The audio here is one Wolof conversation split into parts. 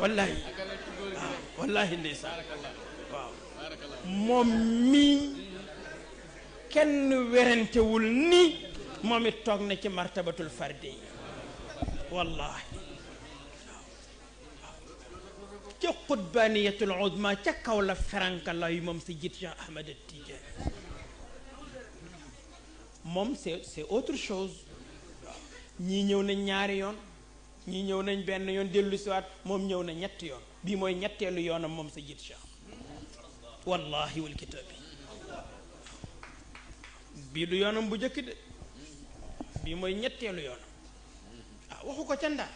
wallahi wallahi ndeysaan waaw moom mii kenn werantewul ni moom it toog na ci martabatul fardi wallahi ca qutbaniyatul uzma ca kaw la feranka la yu moom si jiit Cheikh Ahmed Tidiane moom c'est autre chose ñii ñëw nañ ñaari yoon ñii ñëw nañ benn yoon dellu siwaat moom ñëw na ñetti yoon bii mooy ñetteelu yoonam moom sa jiit Cheikh wallahi wal kitaabi bii du yoonam bu njëkk de bii mooy ñetteelu yoonam ah waxu ko ca Ndar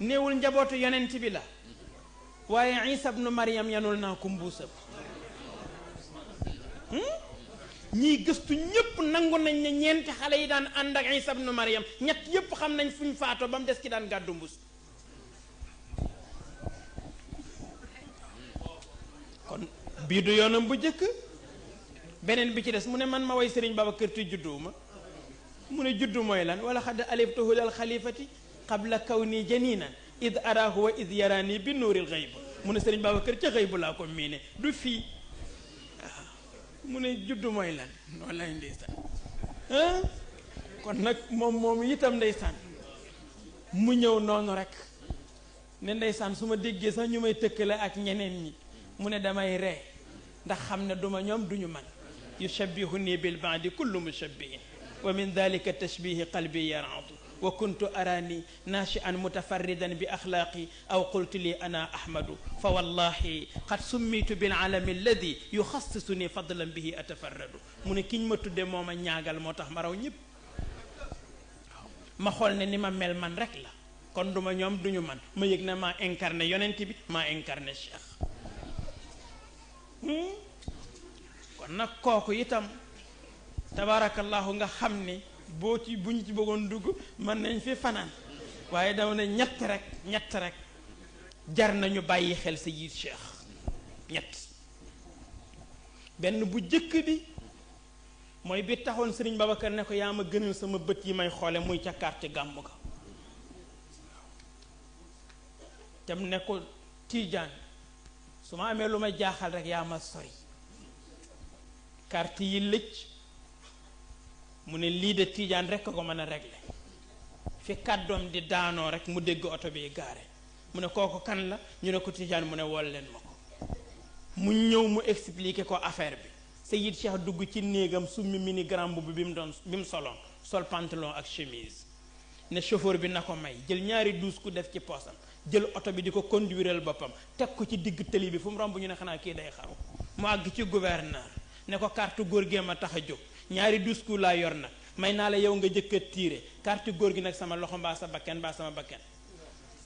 néewul njabootu yonent bi la waaye Isa ibnu Maryam yanul naa ko mbuusam ñii gëstu ñëpp nangu nañ ne ñeenti xale yi daan ànd ak Isa ibnu Maryam ñett yëpp xam nañ fuñ faatoo ba mu des ki daan gàddu mbuus kon bii du yoonam bu njëkk beneen bi ci des mu ne man ma way Sëriñ Babacar Ty judduwuma mu ne juddu mooy lan wala xad aliftuhu lal xalifati qabla kawni janinan id araahu wa id yarani bi nuuril xayb mu ne Sëriñ Babacar ca xëy bu laa ko miine du fii mu ne juddu mooy lan wallaay ndeysaan kon nag moom itam ndeysaan mu ñëw noonu rek ne ndeysaan su ma déggee sax ñu may tëkkale ak ñeneen ñi mu ne damay ree ndax xam ne duma ñoom duñu man yushabbihuni bil ba'di kullu mushabbihin wa min dhalika tashbihi qalbi yar'adu wa kuntu arani nashi'an mutafarridan bi akhlaqi aw qultu li ana ahmadu fa wallahi qad summitu bil alami alladhi yukhassisuni fadlan bihi atafarradu mu ne kiñ ma tudde moo ma ñaagal moo tax ma raw ñëpp ma xool ne ni ma mel man rek la kon duma ñoom duñu man ma yëg na maa incarné yonent bi maa incarné cheikh kon nag kooku itam tabarakallahu nga xam ni boo ci buñ ci bëggoon dugg mën nañ fi fanaan waaye dama ne ñett rek jar nañu bàyyi xel sa yiit cheikh ñett benn bu jëkk bi mooy bi taxoon Sëriñ Babacar ne ko yaa ma gënal sama bët yi may xoole muy ca carte gàmmu ga tam ne ko Tiijaan su ma amee lu ma jaaxal rek yaa ma sori carte yi lëcc mu ne lii de Tiijaan rek ko mën a régler fi kàddoom di daanoo rek mu dégg oto bi gaare mu ne kooku kan la ñu ne ko Tiijaan mu ne wol leen ma ko mu ñëw mu expliquer ko affaire bi Seyid Cheikh dugg ci néegam summi mini grand mbubb bi mu soloon sol pantalon ak chemise ne chauffeur bi na ko may jël ñaari douze ku def ci poosam jël oto bi di ko conduireel boppam teg ko ci digg tëli bi fu mu romb ñu ne xanaa kii day xaru mu àgg ci gouverneur ne ko carte góor gee ma tax a jóg ñaari douze ku laa yor nag may naa la yow nga jëkk a tiire carte góor gi nag sama loxo mbaa sa bakken mbaa sama bakken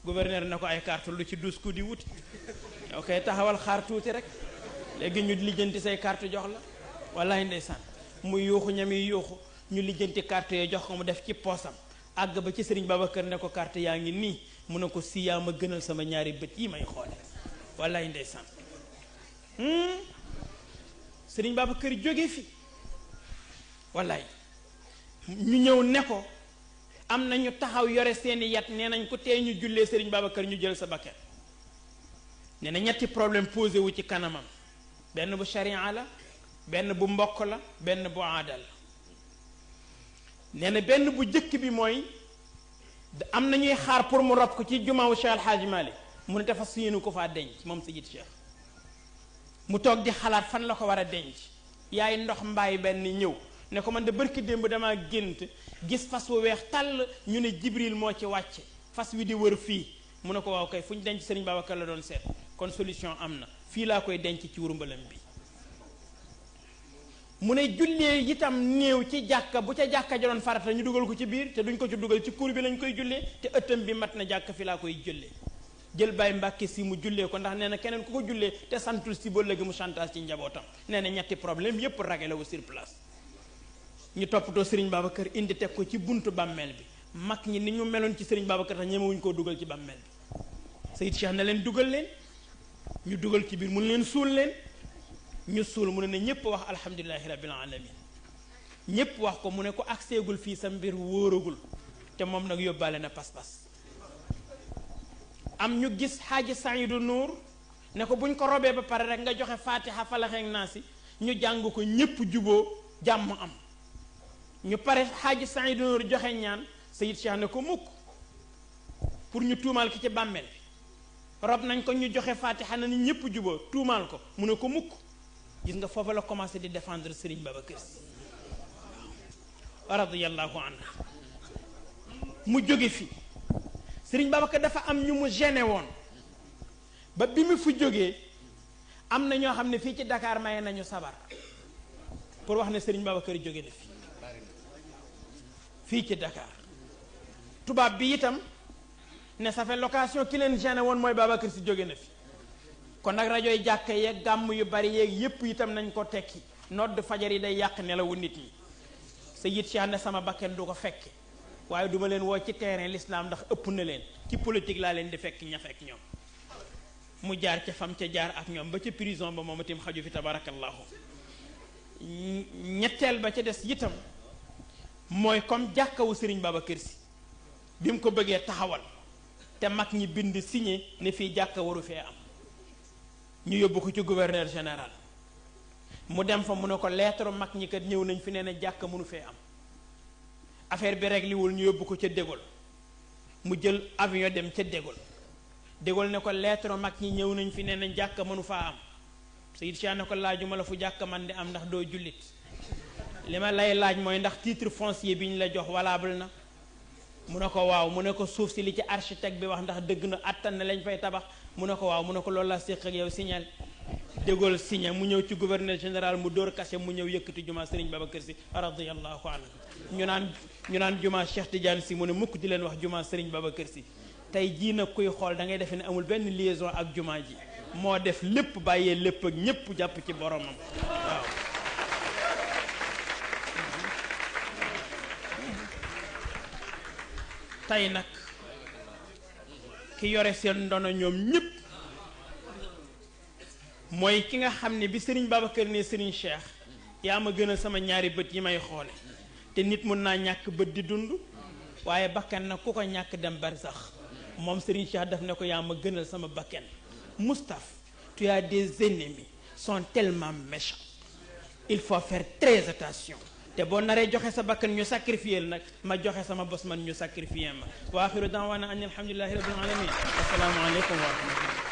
gouverneur ne ko ay carte lu ci douze ku di wuti yow koy taxawal xaar tuuti rek léegi ñu lijjanti say carte jox la wallaay ndeysaan mu yuuxu ñami yuuxu ñu lijjanti carte yooyu jox ko mu def ci poosam àgg ba ci Sëriñ Babacar ne ko carte yaa ngi nii mu ne ko si yaa ma gënal sama ñaari bët yi may xoole wallaay ndeysaan Sëriñ Babacar jóge fi wallaay ñu ñëw ne ko am na ñu taxaw yore seeni yat nee nañ ko tey ñu jullee Sëriñ Babacar ñu jël sa bakkan nee na ñetti problème posé wu ci kanamam benn bu sharia la benn bu mbokk la benn bu aada la nee na benn bu jëkk bi mooy am na ñuy xaar pour mu rob ko ci jumaawu Cheikh Al Hadj Malick mu ne dafa yéenu ko faa denc moom Seyid Cheikh mu toog di xalaat fan la ko war a denc yaay ndox mbaay benn ñëw ne ko man de barki démb damaa gént gis fas wu weex tàll ñu ne Jibril moo ci wàcce fas wi di wër fii mu ne ko waaw kay fu ñu denc Sëriñ Babacar la doon seet kon solution am na fii laa koy denc ci wurumbalam bi mu ne jullee itam néew ci jàkka bu ca jàkka ja doon farata ñu dugal ko ci biir te duñ ko ci dugal ci kur bi lañ koy jullee te ëttam bi mat na jàkka fi laa koy jullee jël Baye Mbàkke si mu jullee ko ndax nee na keneen ku ko jullee te santul si ba léegi mu chantage ci njabootam nee na ñetti problème yépp réglé wu sur place ñu toppatoo Sëriñ Babacar indi teg ko ci buntu bàmmeel bi mag ñi ni ñu meloon ci Sëriñ Babacar tax ñemewuñ koo dugal ci bàmmeel bi Seyid Cheikh na leen dugal leen ñu dugal ci biir mun leen suul leen ñu suul mu ne ne ñépp wax alhamdulilahi rabbil alamin ñépp wax ko mu ne ko agseegul fii sa mbir wóoragul te moom nag yóbbaale na pas-pas. am ñu gis xaaji Saydu Nuur ne ko buñ ko robee ba pare rek nga joxe Fatiha Falax ak Naasi ñu jàng ko ñépp juboo jàmm am. ñu pare xaaji Saydu Nuur joxe ñaan Sayid Cheikh ne ko mukk pour ñu tuumaal ki ci bàmmeel bi rob nañ ko ñu joxe Fatiha na ni ñépp juboo tuumaal ko mu ne ko mukk. gis nga foofu la commencé di défendre Serigne Babacar Sy radiyallahu anhu mu jóge fi Serigne Babacar dafa am ñu mu gêné woon ba bi mu fi jógee am na ñoo xam ne fii ci Dakar maye nañu sabar pour wax ne Serigne Babacar jóge na fii ci Dakar tubaab bi itam ne ça fait location ki leen gêné woon mooy Babacar Sy jóge na fi kon nag rajo yi jàkka yeeg gàmm yu bari yeeg yépp itam nañ ko tekki nodd fajar yi day yàq nelawu nit ñi Sayid Cheikh ne sama bakken du ko fekke waaye duma leen woo ci terrain l'islam ndax ëpp na leen ci politique laa leen di fekk ña fekk ñoom mu jaar ca fam ca jaar ak ñoom ba ca prison ba moom itam xaju fi tabarakallahu ñetteel ba ca des itam mooy comme jàkkawu Serigne Babacar Sy bi mu ko bëggee taxawal te mag ñi bind signé ne fii jàkka waru fee am ñu yóbbu ko ci gouverneur général mu dem fa mu ne ko lettre mag ñi kat ñëw nañ fi nee na jàkka mënu fee am affaire bi réglé wul ñu yóbbu ko ca De Gaulle mu jël avion dem ca De Gaulle De Gaulle ne ko lettre mag ñi ñëw nañ fi nee na jàkka mënu faa am Sayid Cheikh ne ko laajuma la fu jàkka man di am ndax doo jullit li ma lay laaj mooy ndax titre foncier bi ñu la jox valable na mu ne ko waaw mu ne ko suuf si li ci architecte bi wax ndax dëgg na attan na lañ fay tabax mu ne ko waaw mu ne ko loolu laa séq ak yow signal De Gaulle signé mu ñëw ci gouverneur général mu dóor kase mu ñëw yëkkati juma Serigne Babacar Sy radiyallahu anhu ñu naan juma Cheikh Tidiane Sy mu ne mukk di leen wax juma Serigne Babacar Sy tey jii nag kuy xool da ngay defe ne amul benn liaison ak juma ji moo def lépp bàyyee lépp ak ñépp jàpp ci boromam waaw tey nag ki yore seen ndono ñoom ñépp mooy ki nga xam ne bi Serigne Babacar ne Serigne Cheikh yaa ma gënal sama ñaari bët yi may xoole te nit mun naa ñàkk bët di dund waaye bakkan nag ku ko ñàkk dem barsax moom Serigne Cheikh daf ne ko yaa ma gënal sama bakkan Moustapha tu as des ennemis sont tellement méchants il faut faire très attention te boo naree joxe sa bakkan ñu sacrifier nag ma joxe sama bos man ñu sacrifier ma wa axiru daawaana an alhamdulillahi rabbil alamin assalaamu aleykum wa rahmatullah